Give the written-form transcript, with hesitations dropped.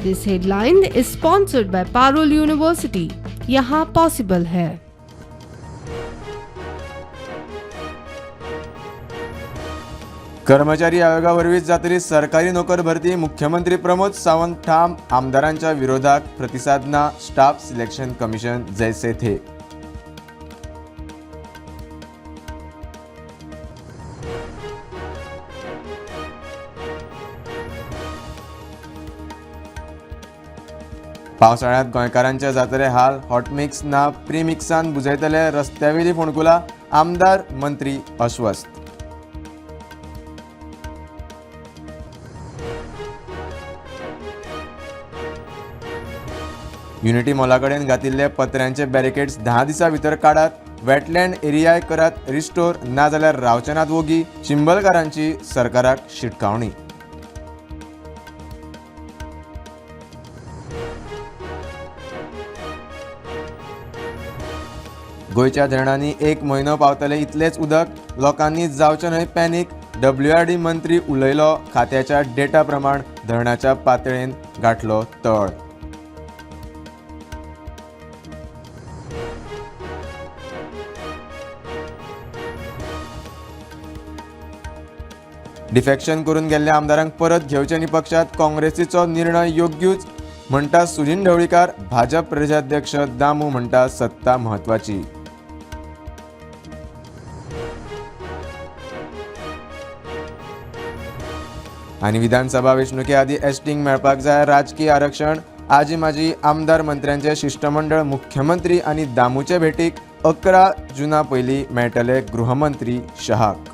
This headline is sponsored by Parul university. यहाँ possible है। कर्मचारी आयोगावरवीच जातली सरकारी नोकर भरती। मुख्यमंत्री प्रमोद सावंत ठाम। आमदारांच्या विरोधाक प्रतिसाद ना। स्टाफ सिलेक्शन कमिशन जैसे थे। पावसाळ्यात गोंयकारांचे जातले हाल। हॉट मिक्स ना प्रीमिक्सान बुजयतले रस्त्यावेली फोंडकुला। आमदार मंत्री अस्वस्थ। युनिटी मॉलाकडेन घातिल्ले पत्र्यांचे बॅरिकेड्स 10 दिसां भितर काडात। वेटलँड एरियाय करात रिस्टोर, ना जाल्यार रावचे नात वोगी। चिंबलकारांची सरकाराक शिटकावणी। गोंयच्या धरणांनी 1 म्हयनो पावतले इतलेच उदक। लोकांनी जावचे न्हय पॅनीक। WRD मंत्री उलयलो। खात्याच्या डेटा प्रमाण धरणाच्या पातळेन गाठलो तळ। डिफेक्शन करून गेल्ल्या आमदारांक परत घेवचे न्ही पक्षात। काँग्रेसीचो निर्णय योग्यूच म्हणटा सुनील ढवळीकार। भाजप प्रदेशाध्यक्ष दामू म्हणटा सत्ता म्हत्वाची। आनी विधानसभा वेंचणुके आदी एसटींक मेळपाक जाय राजकीय आरक्षण। आजी माजी आमदार मंत्र्यांचे शिष्टमंडळ मुख्यमंत्री आनी दामूचे भेटीक 11 जूना पयलीं मेळटले गृहमंत्री शहाक।